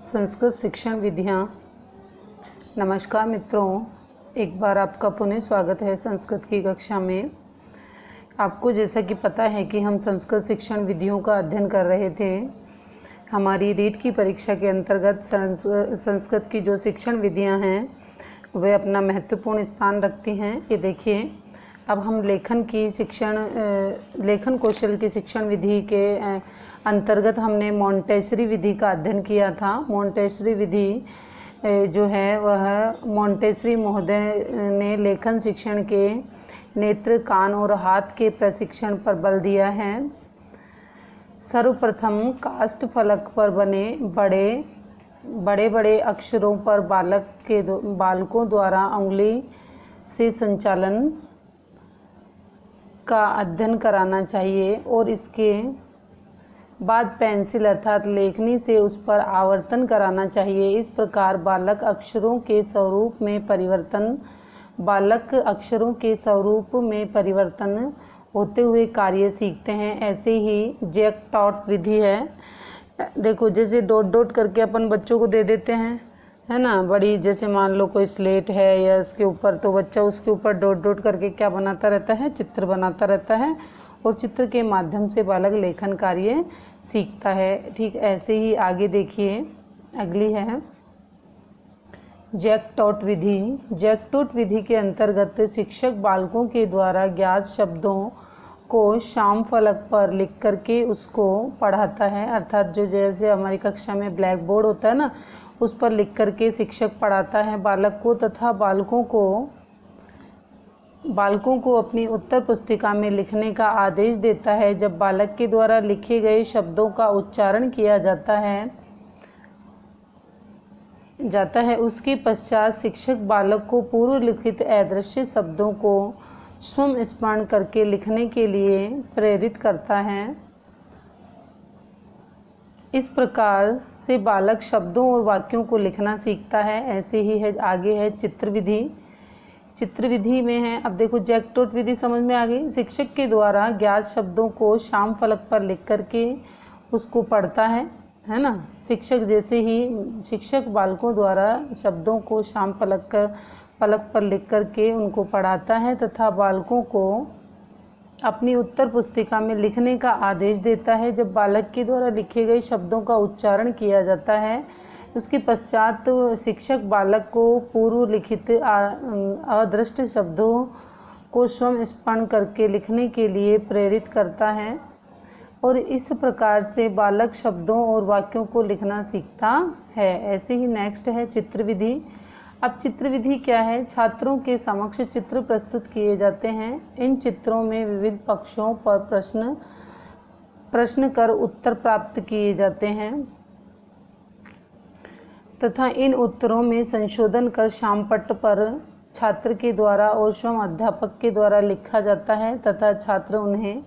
संस्कृत शिक्षण विधियाँ। नमस्कार मित्रों, एक बार आपका पुनः स्वागत है संस्कृत की कक्षा में। आपको जैसा कि पता है कि हम संस्कृत शिक्षण विधियों का अध्ययन कर रहे थे। हमारी रीट की परीक्षा के अंतर्गत संस्कृत की जो शिक्षण विधियाँ हैं वे अपना महत्वपूर्ण स्थान रखती हैं। ये देखिए, अब हम लेखन कौशल की शिक्षण विधि के अंतर्गत हमने मॉन्टेसरी विधि का अध्ययन किया था। मॉन्टेसरी विधि जो है वह मॉन्टेसरी महोदय ने लेखन शिक्षण के नेत्र, कान और हाथ के प्रशिक्षण पर बल दिया है। सर्वप्रथम काष्ठ फलक पर बने बड़े बड़े अक्षरों पर बालकों द्वारा उंगली से संचालन का अध्ययन कराना चाहिए और इसके बाद पेंसिल अर्थात लेखनी से उस पर आवर्तन कराना चाहिए। इस प्रकार बालक अक्षरों के स्वरूप में परिवर्तन होते हुए कार्य सीखते हैं। ऐसे ही जैक टॉट विधि है। देखो, जैसे डॉट डॉट करके अपन बच्चों को दे देते हैं, है ना। बड़ी जैसे मान लो कोई स्लेट है या उसके ऊपर, तो बच्चा उसके ऊपर डॉट डॉट करके क्या बनाता रहता है, चित्र बनाता रहता है और चित्र के माध्यम से बालक लेखन कार्य सीखता है। ठीक ऐसे ही आगे देखिए, अगली है जैक टॉट विधि। जैक टॉट विधि के अंतर्गत शिक्षक बालकों के द्वारा ज्ञात शब्दों को श्याम फलक पर लिख करके उसको पढ़ाता है। अर्थात जो जैसे हमारी कक्षा में ब्लैक बोर्ड होता है ना, उस पर लिख करके शिक्षक पढ़ाता है बालक को, तथा बालकों को अपनी उत्तर पुस्तिका में लिखने का आदेश देता है। जब बालक के द्वारा लिखे गए शब्दों का उच्चारण किया जाता है उसके पश्चात शिक्षक बालक को पूर्व लिखित अदृश्य शब्दों को स्वयं स्मरण करके लिखने के लिए प्रेरित करता है। इस प्रकार से बालक शब्दों और वाक्यों को लिखना सीखता है। ऐसे ही है, आगे है चित्र विधि। चित्र विधि में है, अब देखो जैक टॉट विधि समझ में आ गई। शिक्षक के द्वारा ज्ञात शब्दों को श्याम फलक पर लिख करके उसको पढ़ता है ना। शिक्षक बालकों द्वारा शब्दों को श्याम फलक पर लिख करके उनको पढ़ाता है तथा बालकों को अपनी उत्तर पुस्तिका में लिखने का आदेश देता है। जब बालक के द्वारा लिखे गए शब्दों का उच्चारण किया जाता है उसके पश्चात शिक्षक बालक को पूर्व लिखित अदृष्ट शब्दों को स्वयं स्मरण करके लिखने के लिए प्रेरित करता है और इस प्रकार से बालक शब्दों और वाक्यों को लिखना सीखता है। ऐसे ही नेक्स्ट है चित्र विधि। अब चित्र विधि क्या है? छात्रों के समक्ष चित्र प्रस्तुत किए जाते हैं। इन चित्रों में विविध पक्षों पर प्रश्न कर उत्तर प्राप्त किए जाते हैं तथा इन उत्तरों में संशोधन कर श्यामपट्ट पर छात्र के द्वारा और स्वयं अध्यापक के द्वारा लिखा जाता है तथा छात्र उन्हें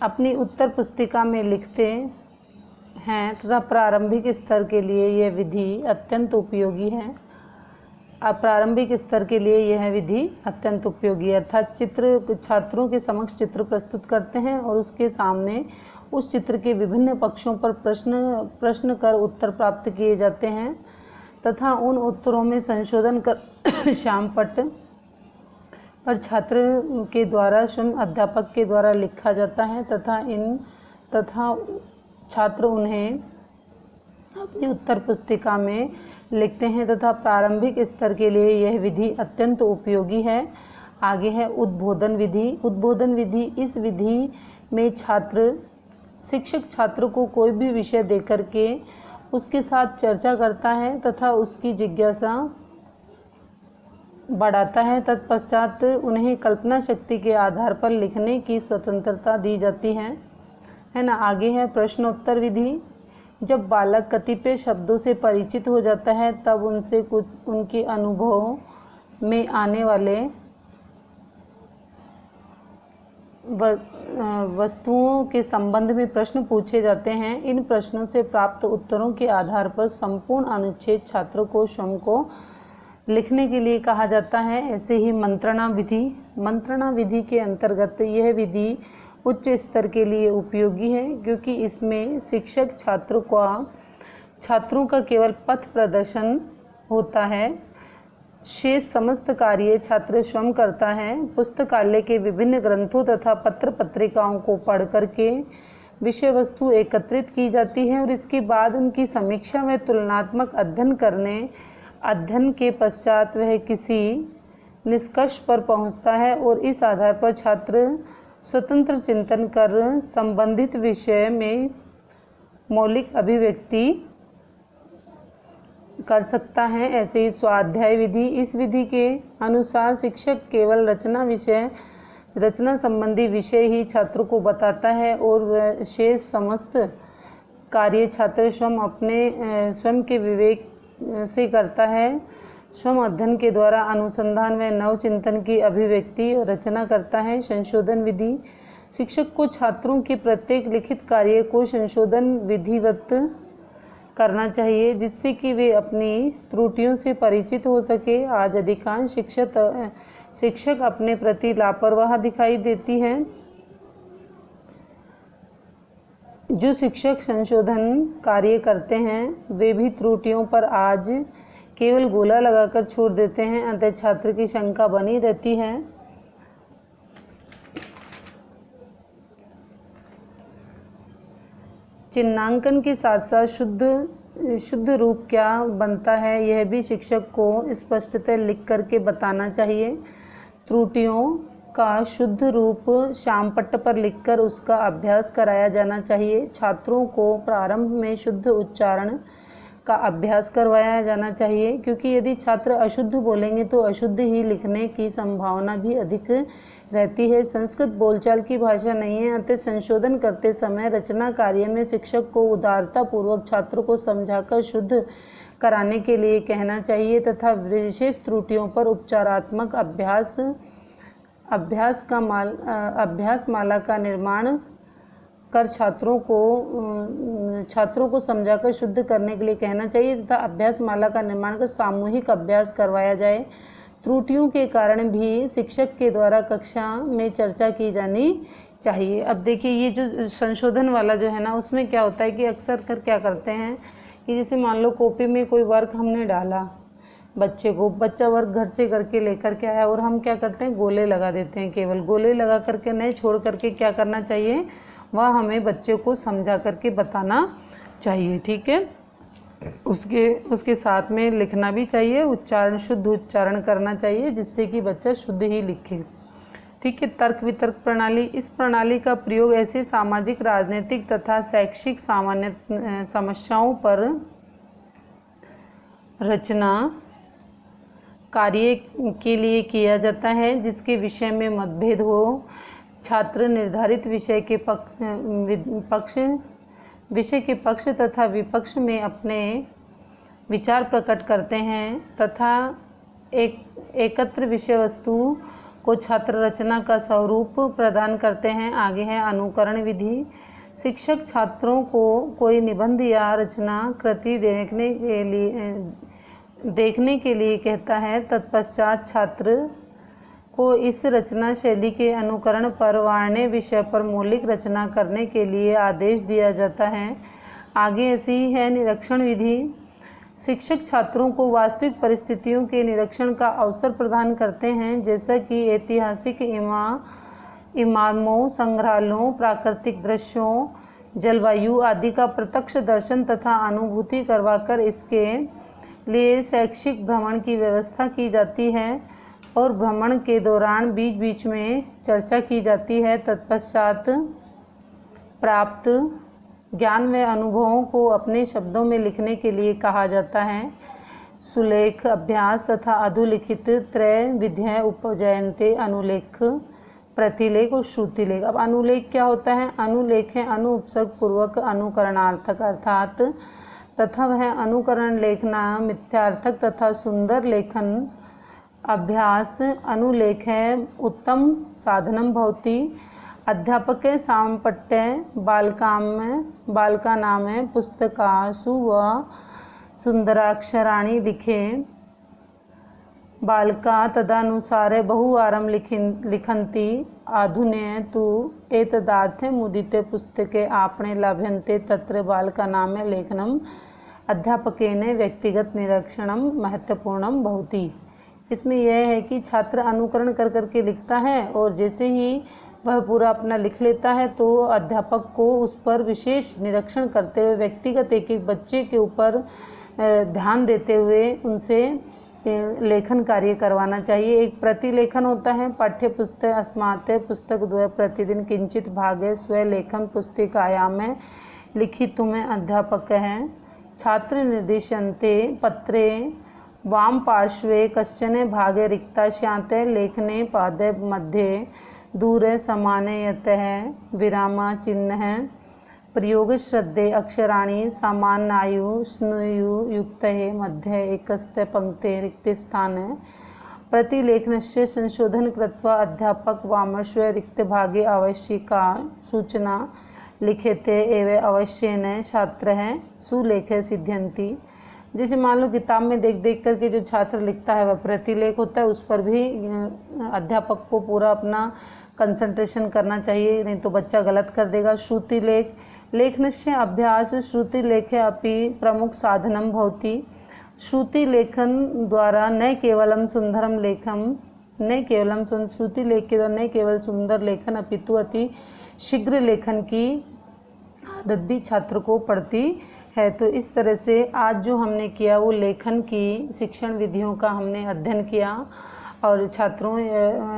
अपनी उत्तर पुस्तिका में लिखते हैं तथा प्रारंभिक स्तर के लिए यह विधि अत्यंत उपयोगी है। प्रारंभिक स्तर के लिए यह विधि अत्यंत उपयोगी है, अर्थात छात्रों के समक्ष चित्र प्रस्तुत करते हैं और उसके सामने उस चित्र के विभिन्न पक्षों पर प्रश्न कर उत्तर प्राप्त किए जाते हैं तथा उन उत्तरों में संशोधन कर श्यामपट्ट पर छात्र के द्वारा स्वयं अध्यापक के द्वारा लिखा जाता है तथा छात्र उन्हें अपनी उत्तर पुस्तिका में लिखते हैं तथा प्रारंभिक स्तर के लिए यह विधि अत्यंत उपयोगी है। आगे है उद्बोधन विधि। उद्बोधन विधि, इस विधि में शिक्षक छात्र को कोई भी विषय देकर के उसके साथ चर्चा करता है तथा उसकी जिज्ञासा बढ़ाता है। तत्पश्चात उन्हें कल्पना शक्ति के आधार पर लिखने की स्वतंत्रता दी जाती है ना। आगे है प्रश्नोत्तर विधि। जब बालक कतिपय शब्दों से परिचित हो जाता है तब उनसे कुछ उनके अनुभव में आने वाले वस्तुओं के संबंध में प्रश्न पूछे जाते हैं। इन प्रश्नों से प्राप्त उत्तरों के आधार पर संपूर्ण अनुच्छेद छात्र को स्वयं को लिखने के लिए कहा जाता है। ऐसे ही मंत्रणा विधि। मंत्रणा विधि के अंतर्गत यह विधि उच्च स्तर के लिए उपयोगी है क्योंकि इसमें शिक्षक छात्र का छात्रों का केवल पथ प्रदर्शन होता है, शेष समस्त कार्य छात्र स्वयं करता है। पुस्तकालय के विभिन्न ग्रंथों तथा पत्र पत्रिकाओं को पढ़ करके विषय वस्तु एकत्रित की जाती है और इसके बाद उनकी समीक्षा व तुलनात्मक अध्ययन के पश्चात वह किसी निष्कर्ष पर पहुंचता है और इस आधार पर छात्र स्वतंत्र चिंतन कर संबंधित विषय में मौलिक अभिव्यक्ति कर सकता है। ऐसे ही स्वाध्याय विधि, इस विधि के अनुसार शिक्षक केवल रचना संबंधी विषय ही छात्र को बताता है और वह शेष समस्त कार्य छात्र स्वयं के विवेक से करता है। स्वयं अध्ययन के द्वारा अनुसंधान व नव चिंतन की अभिव्यक्ति और रचना करता है। संशोधन विधि, शिक्षक को छात्रों के प्रत्येक लिखित कार्य को संशोधन विधिवत करना चाहिए जिससे कि वे अपनी त्रुटियों से परिचित हो सके। आज अधिकांश शिक्षक अपने प्रति लापरवाह दिखाई देती हैं। जो शिक्षक संशोधन कार्य करते हैं वे भी त्रुटियों पर आज केवल गोला लगाकर छोड़ देते हैं, अतः छात्र की शंका बनी रहती है। चिन्हांकन के साथ साथ शुद्ध रूप क्या बनता है यह भी शिक्षक को स्पष्टतः लिख करके बताना चाहिए। त्रुटियों का शुद्ध रूप श्यामपट्ट पर लिखकर उसका अभ्यास कराया जाना चाहिए। छात्रों को प्रारंभ में शुद्ध उच्चारण का अभ्यास करवाया जाना चाहिए, क्योंकि यदि छात्र अशुद्ध बोलेंगे तो अशुद्ध ही लिखने की संभावना भी अधिक रहती है। संस्कृत बोलचाल की भाषा नहीं है, अतः संशोधन करते समय रचना कार्य में शिक्षक को उदारतापूर्वक छात्र को समझाकर शुद्ध कराने के लिए कहना चाहिए तथा विशेष त्रुटियों पर उपचारात्मक अभ्यास माला का निर्माण कर छात्रों को समझाकर शुद्ध करने के लिए कहना चाहिए तथा अभ्यास माला का निर्माण कर सामूहिक अभ्यास करवाया जाए। त्रुटियों के कारण भी शिक्षक के द्वारा कक्षा में चर्चा की जानी चाहिए। अब देखिए ये जो संशोधन वाला जो है ना, उसमें क्या होता है कि अक्सर क्या करते हैं कि जैसे मान लो कॉपी में कोई वर्क हमने डाला, बच्चा वर्क घर से करके लेकर के आया और हम क्या करते हैं, गोले लगा देते हैं। केवल गोले लगा करके नहीं, छोड़ करके क्या करना चाहिए, वह हमें बच्चे को समझा करके बताना चाहिए। ठीक है, उसके साथ में लिखना भी चाहिए, शुद्ध उच्चारण करना चाहिए जिससे कि बच्चा शुद्ध ही लिखे। ठीक है। तर्क वितर्क प्रणाली, इस प्रणाली का प्रयोग ऐसे सामाजिक, राजनीतिक तथा शैक्षिक सामान्य समस्याओं पर रचना कार्य के लिए किया जाता है जिसके विषय में मतभेद हो। छात्र निर्धारित विषय के पक्ष तथा विपक्ष में अपने विचार प्रकट करते हैं तथा एकत्र विषय वस्तु को छात्र रचना का स्वरूप प्रदान करते हैं। आगे है अनुकरण विधि। शिक्षक छात्रों को कोई निबंध या रचना कृति देखने के लिए कहता है, तत्पश्चात छात्र को इस रचना शैली के अनुकरण पर वार्ण्य विषय पर मौलिक रचना करने के लिए आदेश दिया जाता है। आगे ऐसी ही है निरीक्षण विधि। शिक्षक छात्रों को वास्तविक परिस्थितियों के निरीक्षण का अवसर प्रदान करते हैं, जैसा कि ऐतिहासिक इमारतों, संग्रहालयों, प्राकृतिक दृश्यों, जलवायु आदि का प्रत्यक्ष दर्शन तथा अनुभूति करवाकर इसके लिए शैक्षिक भ्रमण की व्यवस्था की जाती है और भ्रमण के दौरान बीच बीच में चर्चा की जाती है। तत्पश्चात प्राप्त ज्ञान व अनुभवों को अपने शब्दों में लिखने के लिए कहा जाता है। सुलेख अभ्यास तथा अधोलिखित त्रय विधियाँ उपजयन्ते, अनुलेख, प्रतिलेख और श्रुतिलेख। अब अनुलेख क्या होता है? अनुलेख है अनु उपसर्ग पूर्वक अनुकरणार्थक अर्थात तथा वह अनुकरण लेखना मिथ्यार्थक तथा सुंदर लेखन अभ्यास। अनुलेख है उत्तम साधनम भवति। अध्यापक सामपट्टे बालका नाम पुस्तकासु व सुंदराक्षराणि लिखे। बालका तदनुसारे बहुवारं लिखन्ति। आधुने तु एतदार्थे मुदिते पुस्तके आपणे लभ्यन्ते तत्र बालका नाम लेखनम अध्यापकेन व्यक्तिगत निरीक्षणम महत्वपूर्णम भवति। इसमें यह है कि छात्र अनुकरण कर करके लिखता है और जैसे ही वह पूरा अपना लिख लेता है तो अध्यापक को उस पर विशेष निरीक्षण करते हुए व्यक्तिगत एक एक बच्चे के ऊपर ध्यान देते हुए उनसे लेखन कार्य करवाना चाहिए। एक प्रतिलेखन होता है, पाठ्य पुस्तक अस्मात् पुस्तक द्वय प्रतिदिन किंचित भागे स्वलेखन पुस्तिकायां लिखितुम् अध्यापक है। छात्र निर्दिशन्ते पत्रे वाम पार्श्वे कश्चन भागे रिक्ता स्यात् लेखने पादे मध्ये दूरे समानयतः विराम चिह्नः प्रयोग श्रद्धे अक्षराणि सामान्यायु स्नुयुक्ते मध्ये एकस्ते पंक्ते रिक्तस्थाने प्रतिलेखनस्य संशोधन कृत्वा अध्यापक वामश्वे रिक्तभागे आवश्यका सूचना लिखेते एवं अवश्येन छात्रः सुलेखे सिद्ध्यन्ति। जैसे मान लो किताब में देख देख करके जो छात्र लिखता है वह प्रतिलेख होता है, उस पर भी अध्यापक को पूरा अपना कंसंट्रेशन करना चाहिए, नहीं तो बच्चा गलत कर देगा। श्रुतिलेख लेखनस्य अभ्यास श्रुतिलेखे अपि प्रमुख साधनं भवति। श्रुतिलेखन द्वारा न केवलं सुंदरम लेखन न केवलं श्रुतिलेख के द्वारा न केवल सुंदर लेखन अपितु अति शीघ्र लेखन की आदत भी छात्र को पड़ती है। तो इस तरह से आज जो हमने किया वो लेखन की शिक्षण विधियों का हमने अध्ययन किया। और छात्रों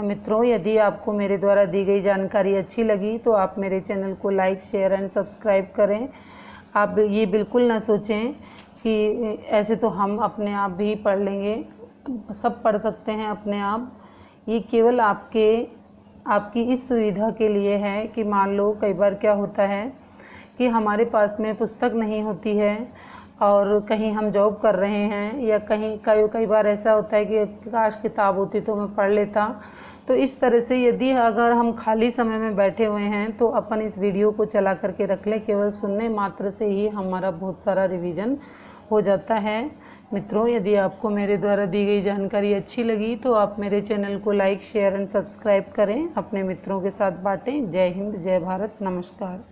मित्रों, यदि आपको मेरे द्वारा दी गई जानकारी अच्छी लगी तो आप मेरे चैनल को लाइक शेयर एंड सब्सक्राइब करें। आप ये बिल्कुल ना सोचें कि ऐसे तो हम अपने आप भी पढ़ लेंगे, सब पढ़ सकते हैं अपने आप। ये केवल आपकी इस सुविधा के लिए है कि मान लो कई बार क्या होता है कि हमारे पास में पुस्तक नहीं होती है और कहीं हम जॉब कर रहे हैं या कई बार ऐसा होता है कि काश किताब होती तो मैं पढ़ लेता। तो इस तरह से यदि अगर हम खाली समय में बैठे हुए हैं तो अपन इस वीडियो को चला करके रख लें, केवल सुनने मात्र से ही हमारा बहुत सारा रिवीजन हो जाता है। मित्रों, यदि आपको मेरे द्वारा दी गई जानकारी अच्छी लगी तो आप मेरे चैनल को लाइक शेयर एंड सब्सक्राइब करें, अपने मित्रों के साथ बांटें। जय हिंद, जय भारत, नमस्कार।